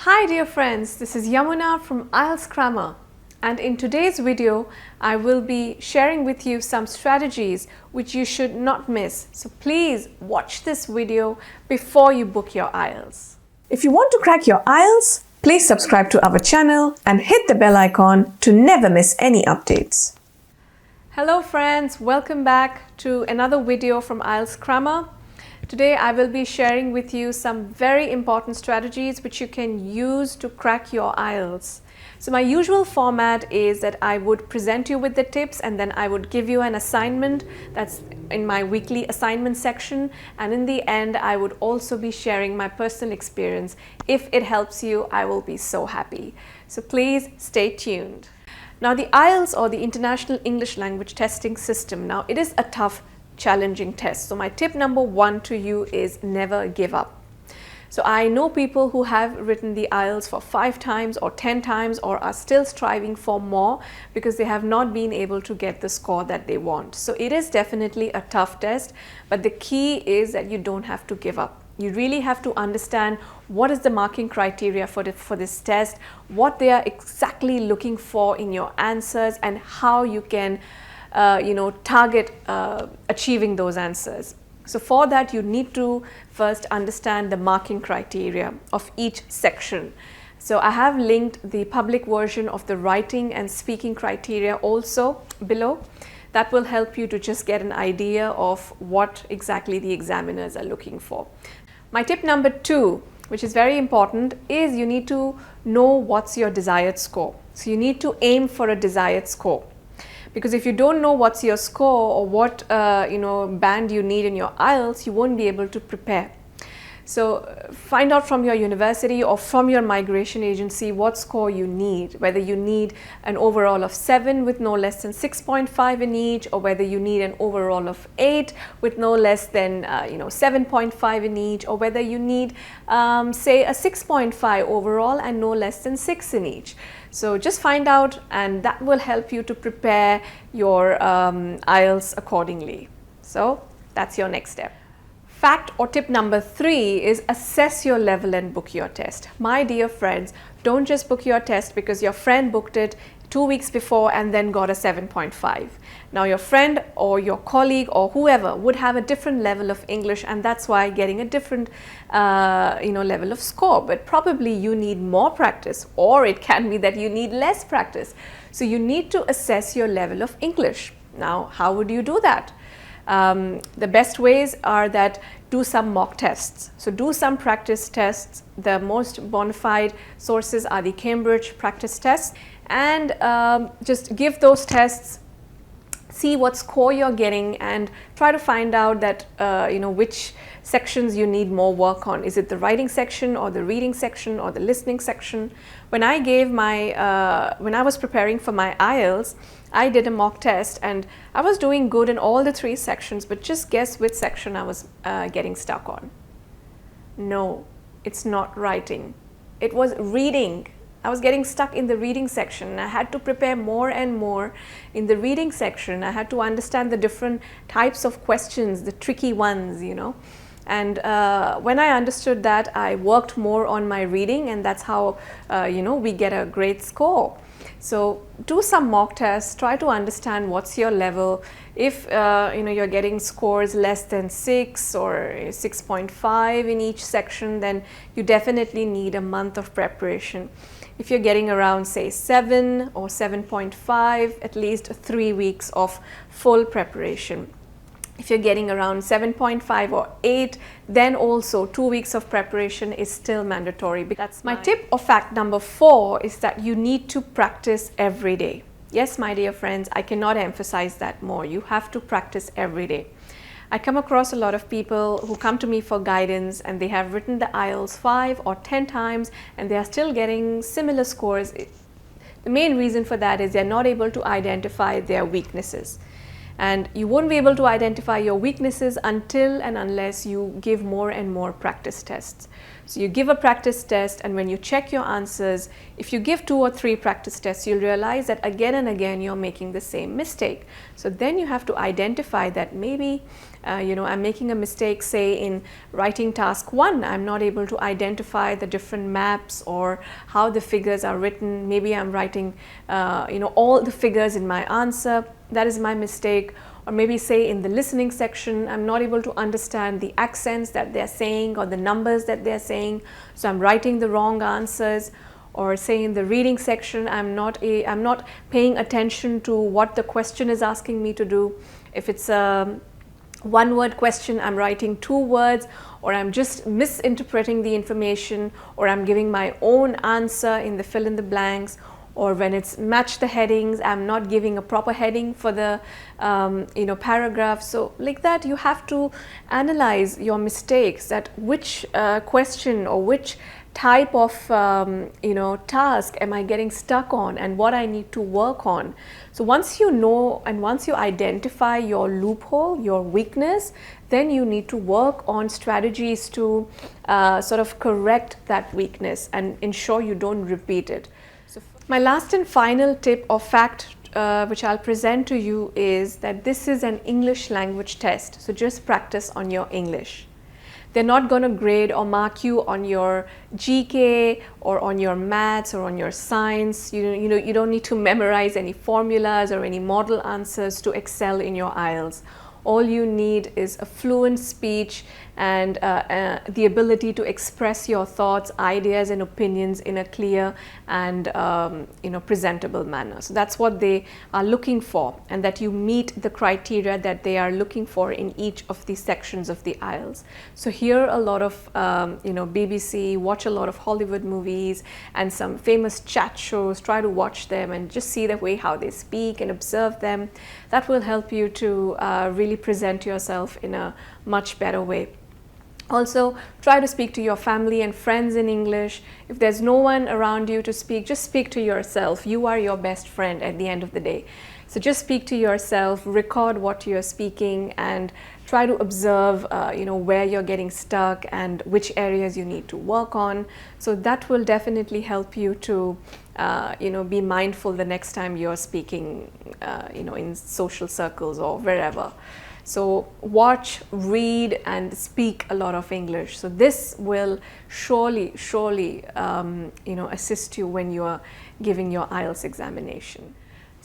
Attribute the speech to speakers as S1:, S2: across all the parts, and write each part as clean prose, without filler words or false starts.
S1: Hi dear friends, this is Yamuna from IELTS Grammar, and in today's video I will be sharing with you some strategies which you should not miss. So please watch this video before you book your IELTS. If you want to crack your IELTS, please subscribe to our channel and hit the bell icon to never miss any updates. Hello friends, welcome back to another video from IELTS Grammar. Today I will be sharing with you some very important strategies which you can use to crack your IELTS. So my usual format is that I would present you with the tips and then I would give you an assignment that's in my weekly assignment section, and in the end I would also be sharing my personal experience. If it helps you, I will be so happy. So please stay tuned. Now the IELTS, or the International English Language Testing System, now it is a tough, challenging test. So my tip number one to you is never give up. So I know people who have written the IELTS for 5 times or 10 times or are still striving for more because they have not been able to get the score that they want. So it is definitely a tough test, but the key is that you don't have to give up. You really have to understand what is the marking criteria for this test, what they are exactly looking for in your answers, and how you can target achieving those answers. So for that you need to first understand the marking criteria of each section. So I have linked the public version of the writing and speaking criteria also below. That will help you to just get an idea of what exactly the examiners are looking for. My tip number 2, which is very important, is you need to know what's your desired score. So you need to aim for a desired score. Because if you don't know what's your score or what band you need in your IELTS, you won't be able to prepare. So find out from your university or from your migration agency what score you need, whether you need an overall of 7 with no less than 6.5 in each, or whether you need an overall of 8 with no less than 7.5 in each, or whether you need say a 6.5 overall and no less than 6 in each. So just find out, and that will help you to prepare your IELTS accordingly. So that's your next step. Fact or tip number 3 is assess your level and book your test. My dear friends, don't just book your test because your friend booked it 2 weeks before and then got a 7.5. Now your friend or your colleague or whoever would have a different level of English, and that's why getting a different level of score. But probably you need more practice, or it can be that you need less practice. So you need to assess your level of English. Now how would you do that? The best ways are that do some mock tests. So do some practice tests. The most bona fide sources are the Cambridge practice tests, and just give those tests, see what score you're getting, and try to find out that which sections you need more work on. Is it the writing section or the reading section or the listening section? When I gave my when I was preparing for my IELTS, I did a mock test and I was doing good in all the 3 sections, but just guess which section I was getting stuck on. No, it's not writing. It was reading. I was getting stuck in the reading section. I had to prepare more and more in the reading section. I had to understand the different types of questions, the tricky ones, And when I understood that, I worked more on my reading, and that's how we get a great score. So do some mock tests, try to understand what's your level. If you're getting scores less than 6 or 6.5 in each section, then you definitely need a month of preparation. If you're getting around say 7 or 7.5, at least 3 weeks of full preparation. If you're getting around 7.5 or 8, then also 2 weeks of preparation is still mandatory. That's my tip or fact number 4 is that you need to practice every day. Yes, my dear friends, I cannot emphasize that more. You have to practice every day. I come across a lot of people who come to me for guidance and they have written the IELTS 5 or 10 times and they are still getting similar scores. The main reason for that is they're not able to identify their weaknesses. And you won't be able to identify your weaknesses until and unless you give more and more practice tests. So you give a practice test, and when you check your answers, if you give 2 or 3 practice tests, you'll realize that again and again you're making the same mistake. So then you have to identify that maybe I'm making a mistake, say in writing task 1, I'm not able to identify the different maps or how the figures are written. Maybe I'm writing all the figures in my answer. That is my mistake. Or maybe say in the listening section, I'm not able to understand the accents that they're saying or the numbers that they're saying, so I'm writing the wrong answers. Or say in the reading section, I'm not paying attention to what the question is asking me to do. If it's a one-word question, I'm writing 2 words, or I'm just misinterpreting the information, or I'm giving my own answer in the fill in the blanks. Or when it's match the headings, I'm not giving a proper heading for the paragraph. So like that, you have to analyze your mistakes, that which question or which type of task am I getting stuck on and what I need to work on. So once you know and once you identify your loophole, your weakness, then you need to work on strategies to sort of correct that weakness and ensure you don't repeat it. So my last and final tip or fact which I'll present to you is that this is an English language test. So just practice on your English. They're not going to grade or mark you on your GK or on your maths or on your science. You don't need to memorize any formulas or any model answers to excel in your IELTS. All you need is a fluent speech and the ability to express your thoughts, ideas and opinions in a clear and presentable manner. So that's what they are looking for, and that you meet the criteria that they are looking for in each of the sections of the IELTS. So hear a lot of BBC, watch a lot of Hollywood movies and some famous chat shows. Try to watch them and just see the way how they speak and observe them. That will help you to really present yourself in a much better way. Also, try to speak to your family and friends in English. If there's no one around you to speak, just speak to yourself. You are your best friend at the end of the day. So just speak to yourself, record what you're speaking, and try to observe where you're getting stuck and which areas you need to work on. So that will definitely help you to be mindful the next time you're speaking in social circles or wherever. So watch, read and speak a lot of English. So this will surely assist you when you are giving your IELTS examination.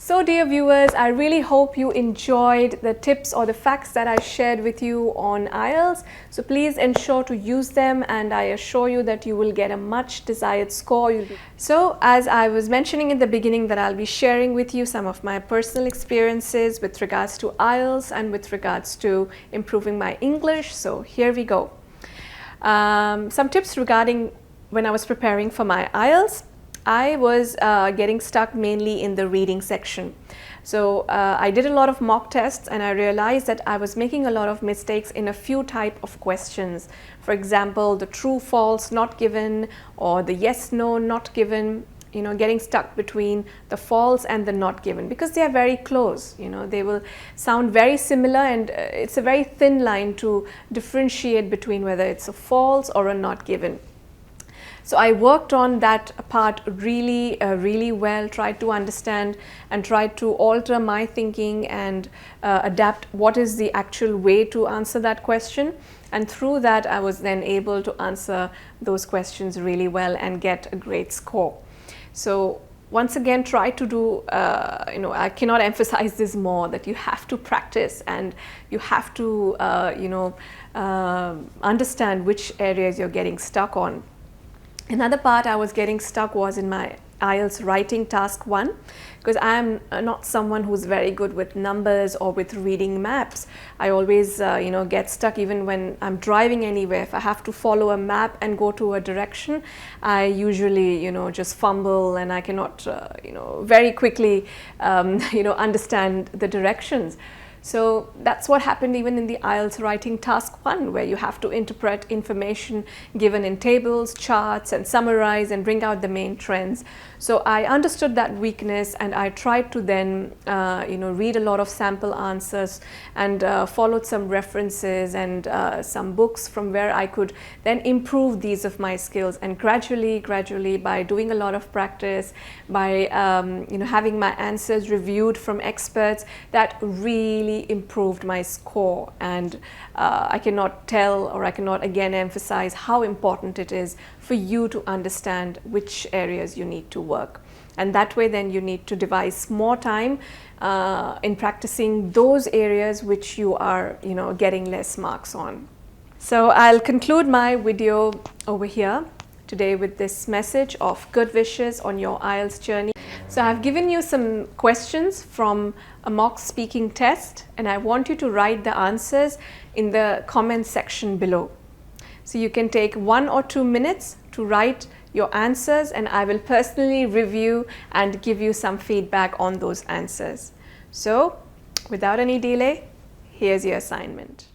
S1: So dear viewers, I really hope you enjoyed the tips or the facts that I shared with you on IELTS. So please ensure to use them, and I assure you that you will get a much desired score. So as I was mentioning in the beginning, that I'll be sharing with you some of my personal experiences with regards to IELTS and with regards to improving my English. So here we go. Some tips regarding when I was preparing for my IELTS. I was getting stuck mainly in the reading section. So I did a lot of mock tests, and I realized that I was making a lot of mistakes in a few type of questions. For example, the true, false not given, or the yes, no not given. Getting stuck between the false and the not given, because they are very close. They will sound very similar, and it's a very thin line to differentiate between whether it's a false or a not given. So I worked on that part really well, tried to understand and tried to alter my thinking and adapt what is the actual way to answer that question. And through that, I was then able to answer those questions really well and get a great score. So once again, try to do, I cannot emphasize this more, that you have to practice and you have to, understand which areas you're getting stuck on. Another part I was getting stuck was in my IELTS writing task 1, because I am not someone who's very good with numbers or with reading maps. I always get stuck even when I'm driving anywhere. If I have to follow a map and go to a direction, I usually just fumble, and I cannot very quickly understand the directions. So that's what happened even in the IELTS writing task 1, where you have to interpret information given in tables, charts, and summarize and bring out the main trends. So I understood that weakness, and I tried to then read a lot of sample answers and followed some references and some books from where I could then improve these of my skills. And gradually by doing a lot of practice, by having my answers reviewed from experts, that really improved my score. And I cannot tell, or I cannot again emphasize how important it is for you to understand which areas you need to work. And that way then you need to devise more time in practicing those areas which you are getting less marks on. So I'll conclude my video over here today with this message of good wishes on your IELTS journey. So I've given you some questions from a mock speaking test, and I want you to write the answers in the comment section below. So you can take 1 or 2 minutes to write your answers, and I will personally review and give you some feedback on those answers. So without any delay, here's your assignment.